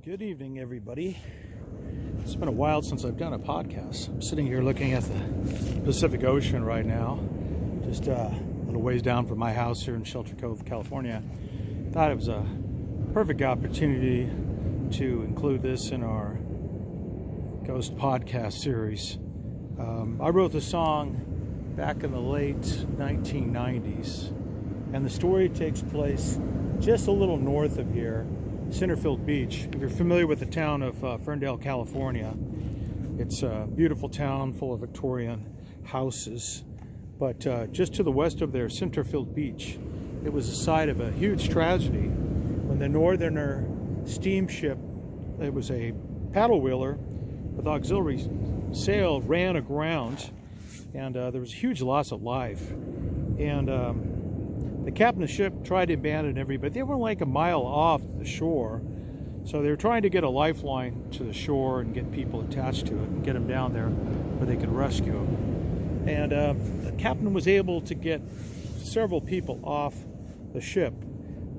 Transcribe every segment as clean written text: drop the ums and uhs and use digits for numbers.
Good evening, everybody. It's been a while since I've done a podcast. I'm sitting here looking at the Pacific Ocean right now, just a little ways down from my house here in Shelter Cove, California. Thought it was a perfect opportunity to include this in our Ghost podcast series. I wrote the song back in the late 1990s, and the story takes place just a little north of here, Centerfield Beach. If you're familiar with the town of Ferndale, California, it's a beautiful town full of Victorian houses. But just to the west of there, Centerfield Beach, it was the site of a huge tragedy when the Northerner steamship, it was a paddle wheeler with auxiliary sail, ran aground, and there was a huge loss of life. And the captain of the ship tried to abandon everybody. They were like a mile off the shore, so they were trying to get a lifeline to the shore and get people attached to it and get them down there where they could rescue them. And the captain was able to get several people off the ship,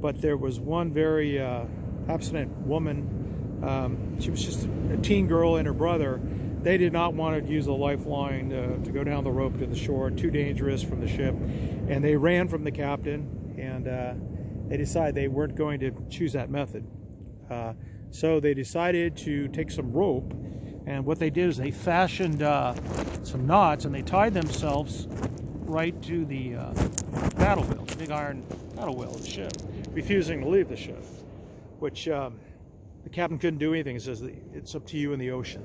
but there was one very abstinent woman. She was just a teen girl and her brother. They did not want to use a lifeline to go down the rope to the shore, too dangerous from the ship, and they ran from the captain, and they decided they weren't going to choose that method. So they decided to take some rope, and what they did is they fashioned some knots, and they tied themselves right to the paddle wheel, the big iron paddle wheel of the ship, refusing to leave the ship, which the captain couldn't do anything. He says, it's up to you in the ocean.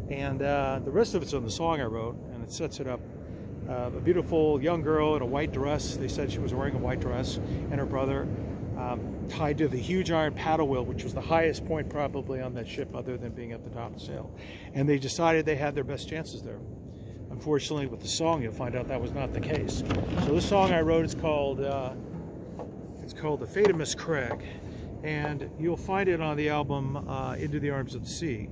And the rest of it's on the song I wrote, and it sets it up. A beautiful young girl in a white dress. They said she was wearing a white dress, and her brother tied to the huge iron paddle wheel, which was the highest point probably on that ship other than being at the top of the sail. And they decided they had their best chances there. Unfortunately, with the song, you'll find out that was not the case. So this song I wrote is called The Fate of Miss Gregg, and you'll find it on the album Into the Arms of the Sea.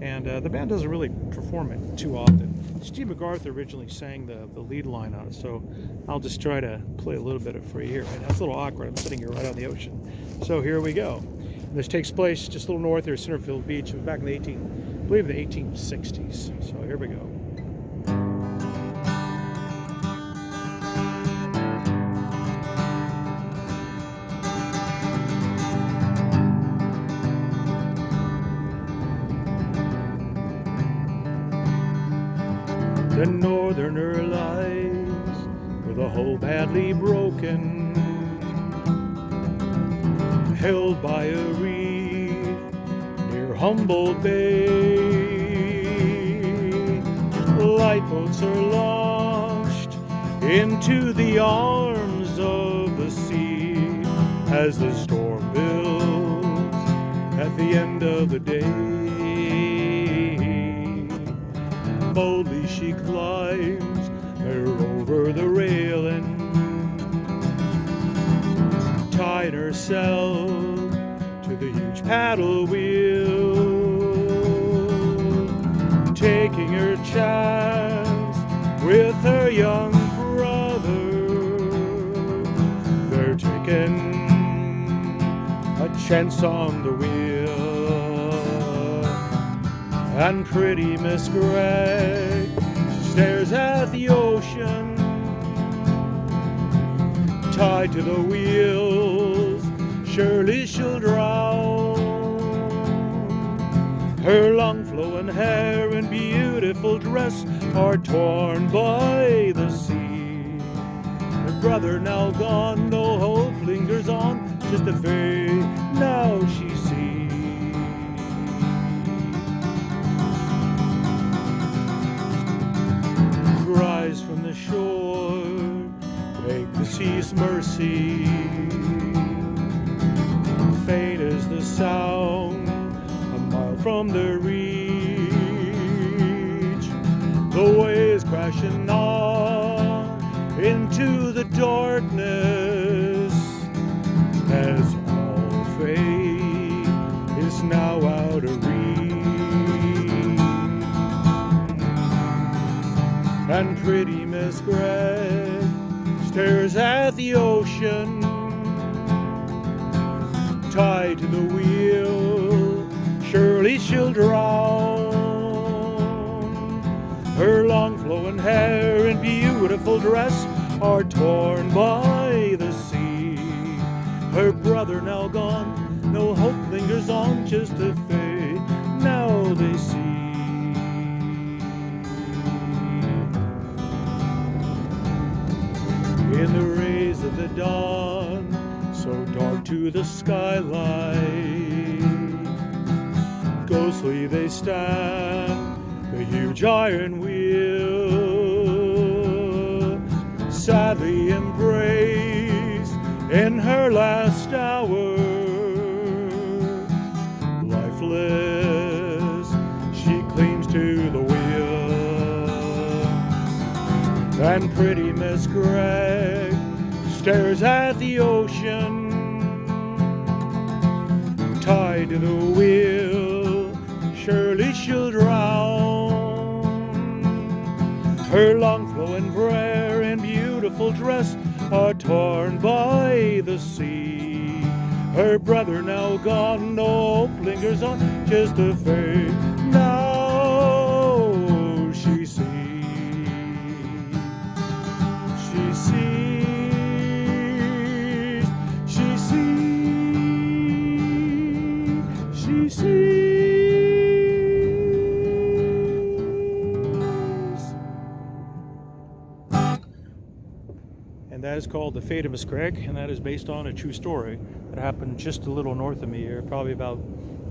And the band doesn't really perform it too often. Steve McGarth originally sang the lead line on it, so I'll just try to play a little bit of it for you here. And that's a little awkward. I'm sitting here right on the ocean. So here we go. And this takes place just a little north here, Centerfield Beach, back in the 1860s. So here we go. The Northerner lies with a hull badly broken, held by a reef near Humboldt Bay. Lifeboats are launched into the arms of the sea as the storm builds at the end of the day. Boldly she climbs her over the railing, tied herself to the huge paddle wheel, taking her chance with her young brother. They're taking a chance on the wheel. And pretty Miss Gregg stares at the ocean, tied to the wheels, surely she'll drown. Her long flowing hair and beautiful dress are torn by the sea. Her brother now gone, no hope lingers on, just a fate now she sees. Cries from the shore beg the sea's mercy. Faint as the sound a mile from the reach. The waves crashing on into the darkness as all fate is now out of reach. And pretty Miss Gregg stares at the ocean, tied to the wheel, beautiful dress are torn by the sea. Her brother now gone, no hope lingers on, just a fate now they see. In the rays of the dawn, so dark to the skylight, ghostly they stand, the huge iron wheel, sadly embraced in her last hour. Lifeless, she clings to the wheel, and pretty Miss Gregg stares at the ocean, tied to the wheel, surely she'll drown. Her long flowing hair and beautiful dress are torn by the sea. Her brother now gone, no hope lingers on, just a fate now she sees. She sees, she sees, she sees. And that is called The Fate of Miss Gregg, and that is based on a true story that happened just a little north of me here, probably about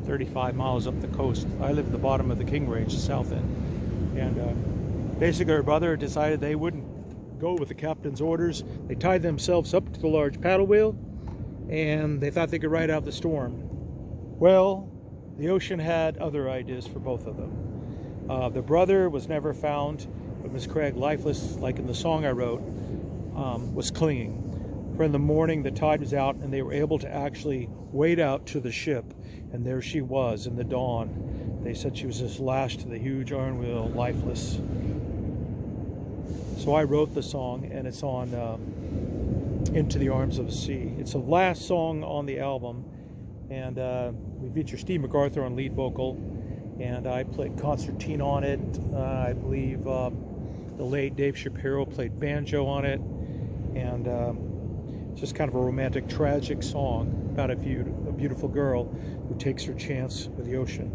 35 miles up the coast. I live at the bottom of the King Range, the south end. And basically her brother decided they wouldn't go with the captain's orders. They tied themselves up to the large paddle wheel, and they thought they could ride out the storm. Well, the ocean had other ideas for both of them. The brother was never found, but Miss Gregg, lifeless, like in the song I wrote, was clinging. For in the morning the tide was out, and they were able to actually wade out to the ship, and there she was in the dawn. They said she was just lashed to the huge iron wheel, lifeless. So I wrote the song, and it's on Into the Arms of the Sea. It's the last song on the album, and we feature Steve MacArthur on lead vocal, and I played concertine on it. I believe the late Dave Shapiro played banjo on it, and it's just kind of a romantic, tragic song about a beautiful girl who takes her chance with the ocean.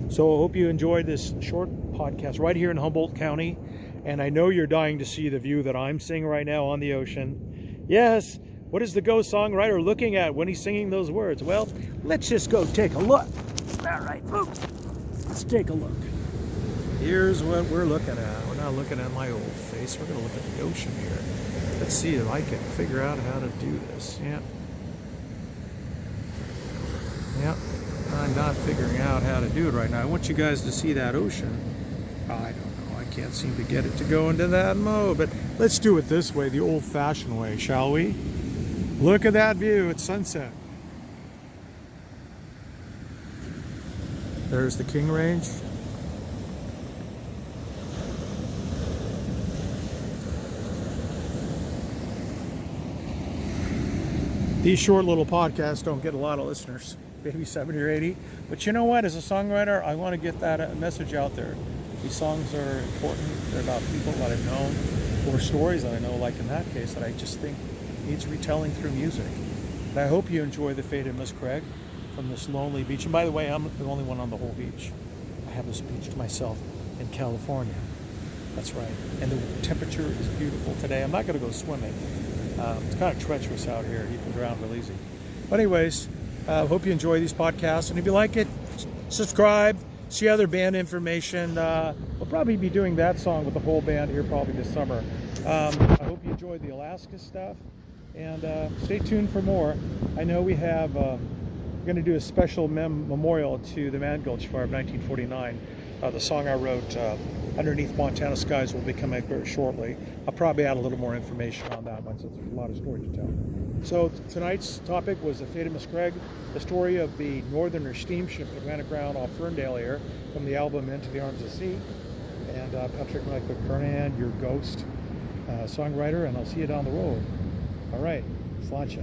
So I hope you enjoyed this short podcast right here in Humboldt County, and I know you're dying to see the view that I'm seeing right now on the ocean. Yes, what is the ghost songwriter looking at when he's singing those words? Well, let's just go take a look. All right, folks, let's take a look. Here's what we're looking at. We're not looking at my old face. We're going to look at the ocean here. Let's see if I can figure out how to do this. Yep. I'm not figuring out how to do it right now. I want you guys to see that ocean. I don't know. I can't seem to get it to go into that mode. But let's do it this way, the old-fashioned way, shall we? Look at that view. It's sunset. There's the King Range. These short little podcasts don't get a lot of listeners, maybe 70 or 80. But you know what? As a songwriter, I want to get that message out there. These songs are important. They're about people that I've known, or stories that I know, like in that case, that I just think needs retelling through music. And I hope you enjoy The Fate of Miss Gregg from this lonely beach. And by the way, I'm the only one on the whole beach. I have this beach to myself in California. That's right. And the temperature is beautiful today. I'm not going to go swimming. It's kind of treacherous out here. You can drown real easy. But anyways, hope you enjoy these podcasts. And if you like it, subscribe, see other band information. We'll probably be doing that song with the whole band here probably this summer. I hope you enjoyed the Alaska stuff. And stay tuned for more. I know we have, we're going to do a special memorial to the Man Gulch Fire of 1949. The song I wrote, Underneath Montana Skies, will be coming very shortly. I'll probably add a little more information on that one, since there's a lot of story to tell. So tonight's topic was The Fate of Miss Gregg, the story of the northerner steamship that ran aground off Ferndale here, from the album Into the Arms of the Sea. And Michael Karnahan, your ghost songwriter, and I'll see you down the road. All right, sláinte.